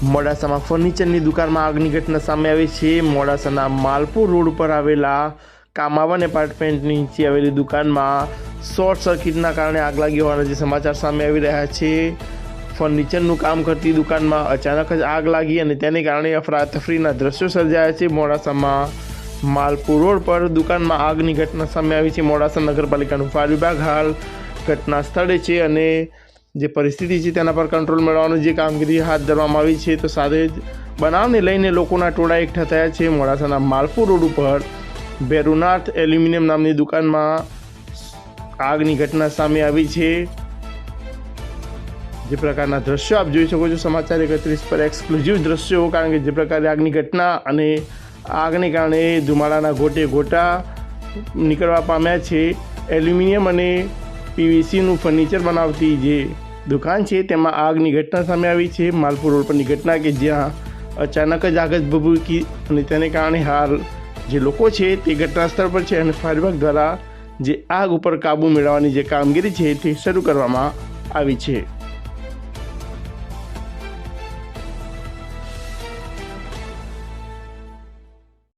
મોડાસામાં ફર્નિચરની દુકાનમાં આગની ઘટના સામે આવી છે। મોડાસાના માલપુર રોડ પર આવેલા કામાવન એપાર્ટમેન્ટની નીચે આવેલી દુકાનમાં શોર્ટ સર્કિટના કારણે આગ લાગી હોવાના જે સમાચાર સામે આવી રહ્યા છે। ફર્નિચરનું કામ કરતી દુકાનમાં અચાનક જ આગ લાગી અને તેને કારણે અફરાતફરીના દ્રશ્યો સર્જાયા છે। મોડાસામાં માલપુર રોડ પર દુકાનમાં આગની ઘટના સામે આવી છે। મોડાસા નગરપાલિકાનું ફાયર વિભાગ હાલ ઘટના સ્થળે છે અને જે પરિસ્થિતિ છે તેના પર કંટ્રોલ મેળવવાની જે કામગીરી હાથ ધરવામાં આવી છે। તો સાથે જ બનાવને લઈને લોકોના ટોળા એકઠા થયા છે। મોડાસાના માલપુર રોડ ઉપર ભેરુનાથ એલ્યુમિનિયમ નામની દુકાનમાં આગની ઘટના સામે આવી છે। જે પ્રકારના દ્રશ્યો આપ જોઈ શકો છો સમાચાર 31 પર એક્સક્લુઝિવ દ્રશ્યો, કારણ કે જે પ્રકારે આગની ઘટના અને આગને કારણે ધુમાડાના ગોટે ગોટા નીકળવા પામ્યા છે। એલ્યુમિનિયમ અને પીવીસીનું ફર્નિચર બનાવતી જે દુકાન છે તેમાં આગની ઘટના સામે આવી છે। માલપુર રોડ પરની ઘટના કે જ્યાં અચાનક જ આગ જ ભભૂકી અને તેને કારણે હાલ જે લોકો છે તે ઘટના સ્થળ પર છે અને ફાયર વિભાગ દ્વારા જે આગ ઉપર કાબૂ મેળવવાની જે કામગીરી છે તે શરૂ કરવામાં આવી છે।